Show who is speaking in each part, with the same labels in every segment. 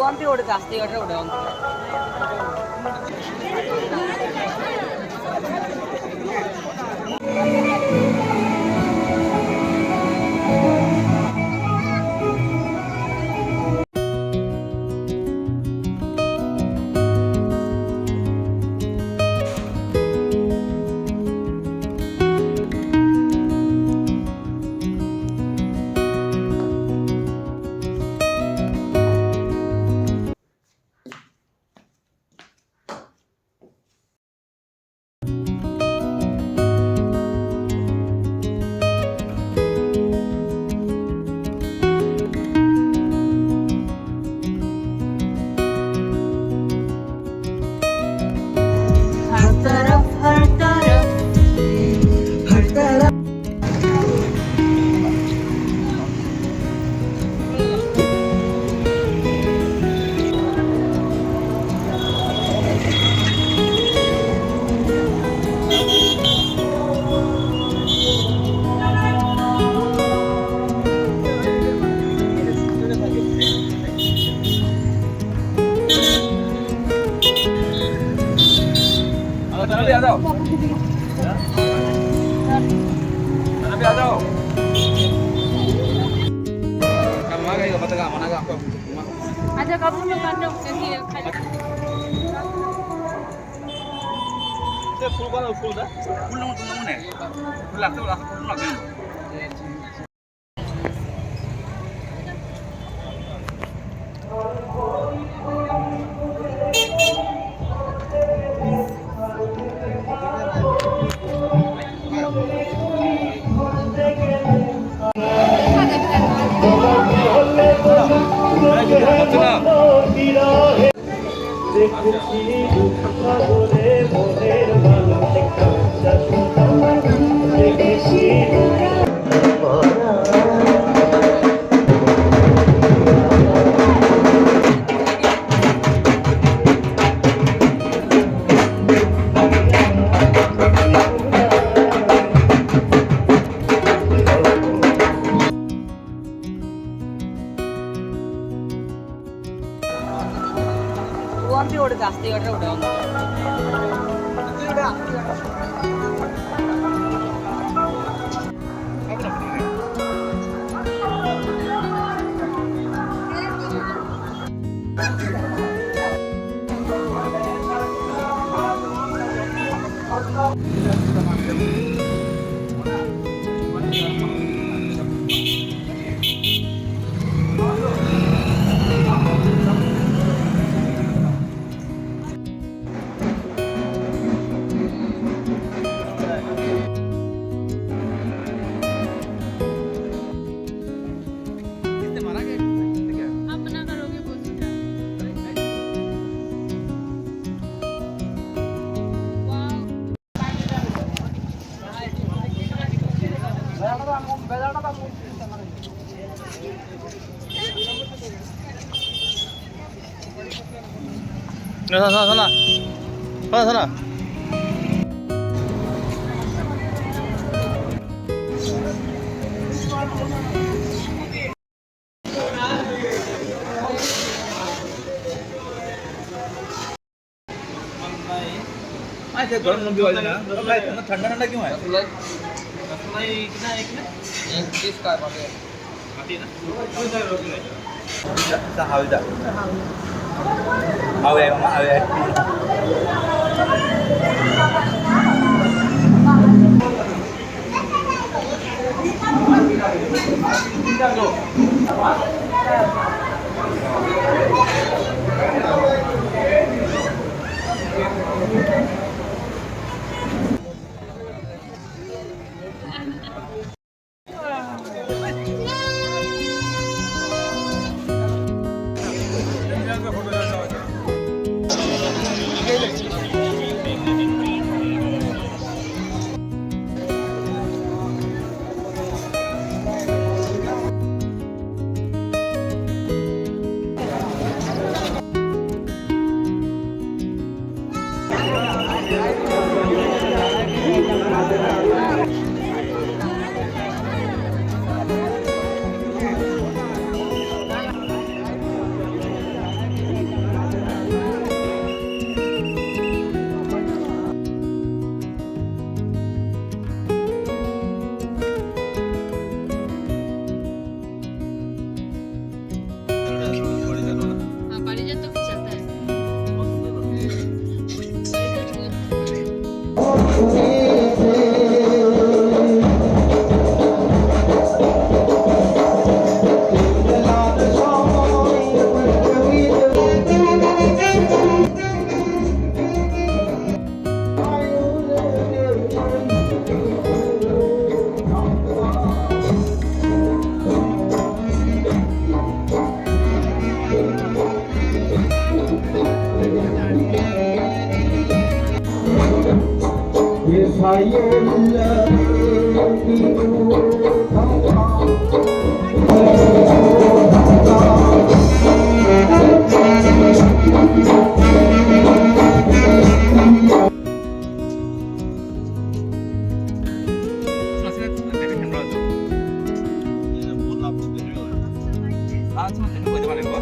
Speaker 1: ಅಂತ ಹೊಡೆ ಜಾಸ್ತಿ ಹೊಡೆ ಹೊಡೆ ಅಂತ
Speaker 2: Ada kabur lo kan dong kasi खाली
Speaker 3: ते फुल बना फुल दा फुल नमने फुल लागते फुल लागते
Speaker 1: ಅಂತ ಹೊಡೆ ಜಾಸ್ತಿ ಹೊಡೆ ಹೊಡೆ ಅಂತ
Speaker 2: अपना करोगे बहुत सा
Speaker 3: sana sana अच्छा गरम लंबी वाली ना तो भाई इतना ठंडा ठंडा क्यों है रसमलाई कितना है एक में 30 का आती है ना कोई सा रोटी है सा हाउ जा हाउ है मामा हाउ है 아, 정말 되는 거지 말인 거야?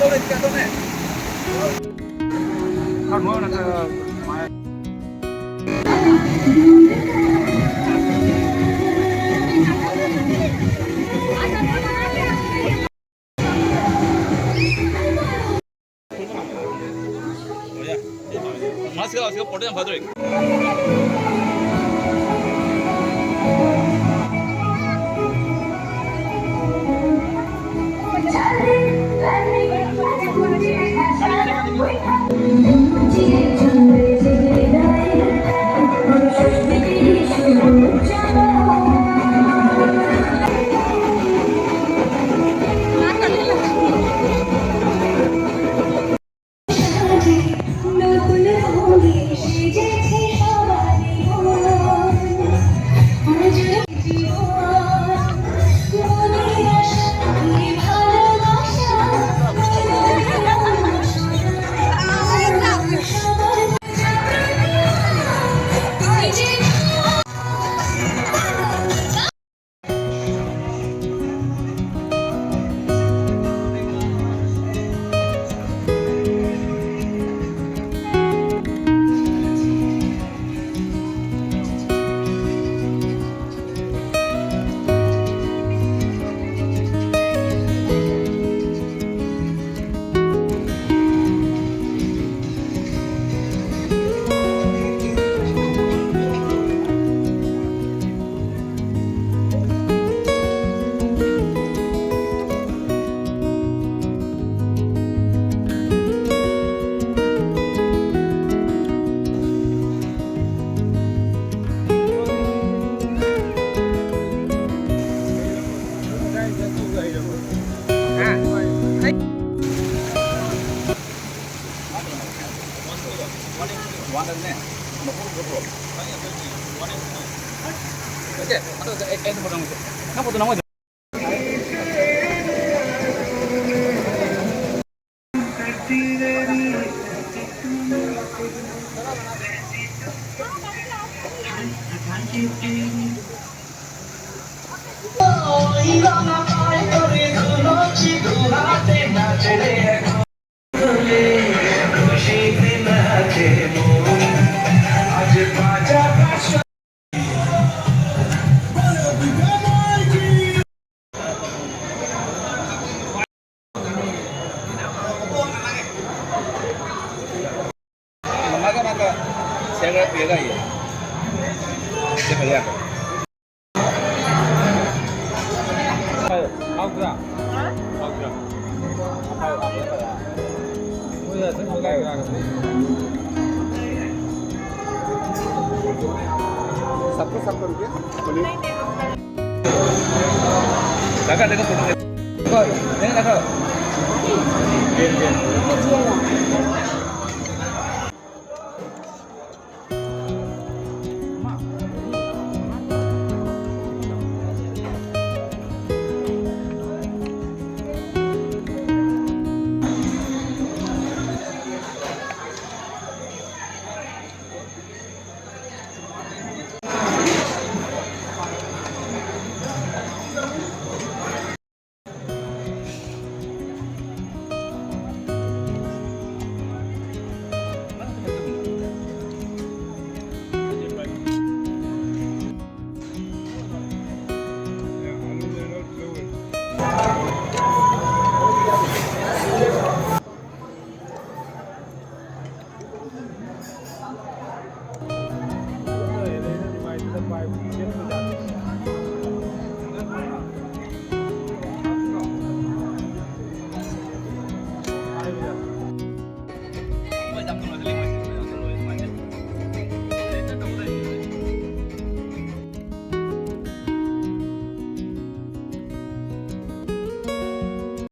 Speaker 3: 떠내, 떠내. 아, 뭐야, 나 마스크가 지금 버리는 봐도 왔네. 오케이. 아또 애들 보는 거. 나 보도 나머지. maka saya beda ya. Saya beda. Mau berapa? Mau berapa? Apa ya? Oh ya, saya mau kayak satu rupiah? Boleh. Kakak dengan foto. Kok? Dengan kakak.